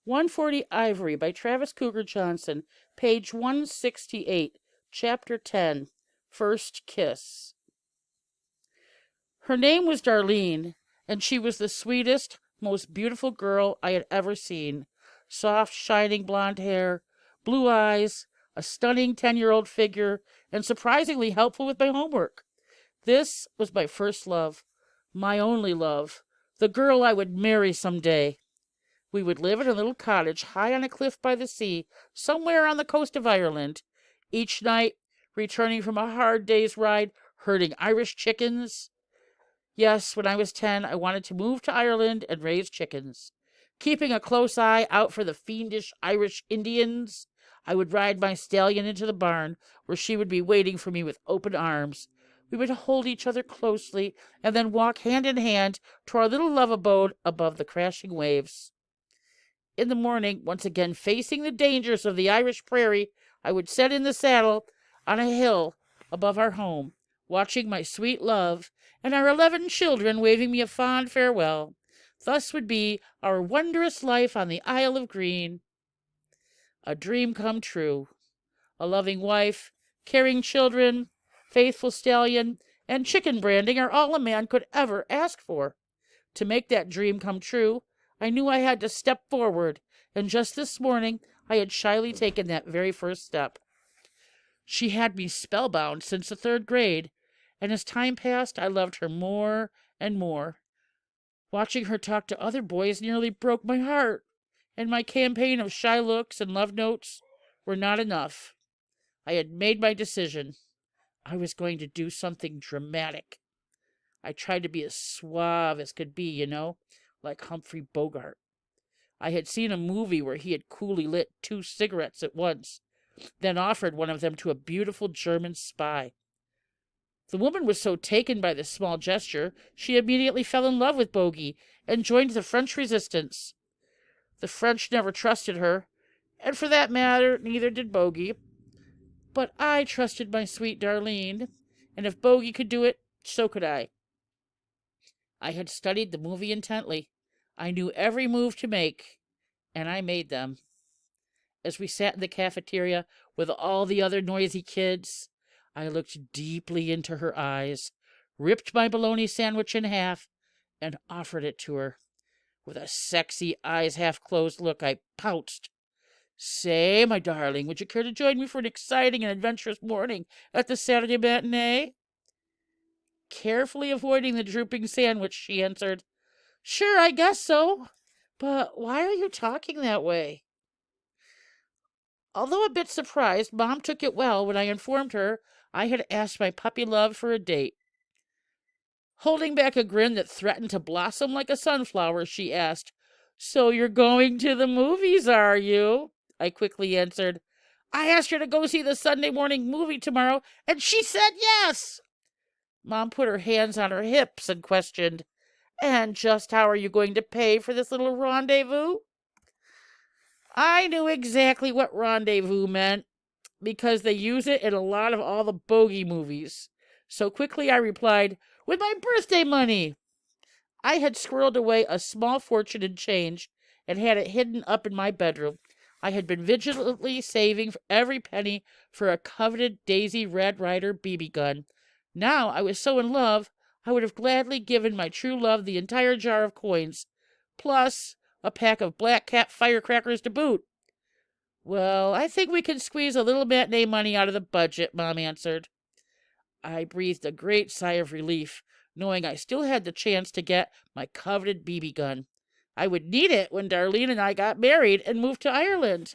140 Ivory by Travis Cougar Johnson, page 168, chapter 10, First Kiss. Her name was Darlene, and she was the sweetest, most beautiful girl I had ever seen. Soft, shining blonde hair, blue eyes, a stunning 10-year-old figure, and surprisingly helpful with my homework. This was my first love, my only love, the girl I would marry someday. We would live in a little cottage high on a cliff by the sea, somewhere on the coast of Ireland. Each night, returning from a hard day's ride, herding Irish chickens. Yes, when I was 10, I wanted to move to Ireland and raise chickens. Keeping a close eye out for the fiendish Irish Indians, I would ride my stallion into the barn, where she would be waiting for me with open arms. We would hold each other closely and then walk hand in hand to our little love abode above the crashing waves. In the morning, once again facing the dangers of the Irish prairie, I would sit in the saddle on a hill above our home, watching my sweet love and our 11 children waving me a fond farewell. Thus would be our wondrous life on the Isle of Green. A dream come true. A loving wife, caring children, faithful stallion, and chicken branding are all a man could ever ask for. To make that dream come true, I knew I had to step forward, and just this morning I had shyly taken that very first step. She had me spellbound since the 3rd grade, and as time passed, I loved her more and more. Watching her talk to other boys nearly broke my heart, and my campaign of shy looks and love notes were not enough. I had made my decision. I was going to do something dramatic. I tried to be as suave as could be, like Humphrey Bogart. I had seen a movie where he had coolly lit 2 cigarettes at once, then offered one of them to a beautiful German spy. The woman was so taken by this small gesture, she immediately fell in love with Bogey and joined the French resistance. The French never trusted her, and for that matter, neither did Bogey. But I trusted my sweet Darlene, and if Bogey could do it, so could I. I had studied the movie intently. I knew every move to make, and I made them. As we sat in the cafeteria with all the other noisy kids, I looked deeply into her eyes, ripped my bologna sandwich in half, and offered it to her. With a sexy, eyes half-closed look, I pounced. "Say, my darling, would you care to join me for an exciting and adventurous morning at the Saturday matinee?" Carefully avoiding the drooping sandwich, she answered, "Sure, I guess so. But why are you talking that way?" Although a bit surprised, Mom took it well when I informed her I had asked my puppy love for a date. Holding back a grin that threatened to blossom like a sunflower, she asked, "So you're going to the movies, are you?" I quickly answered, "I asked her to go see the Sunday morning movie tomorrow, and she said yes." Mom put her hands on her hips and questioned, "And just how are you going to pay for this little rendezvous?" I knew exactly what rendezvous meant, because they use it in a lot of all the bogey movies. So quickly I replied, "With my birthday money." I had squirreled away a small fortune in change and had it hidden up in my bedroom. I had been vigilantly saving every penny for a coveted Daisy Red Ryder BB gun. Now I was so in love, I would have gladly given my true love the entire jar of coins, plus a pack of Black Cat firecrackers to boot. "Well, I think we can squeeze a little matinee money out of the budget," Mom answered. I breathed a great sigh of relief, knowing I still had the chance to get my coveted BB gun. I would need it when Darlene and I got married and moved to Ireland.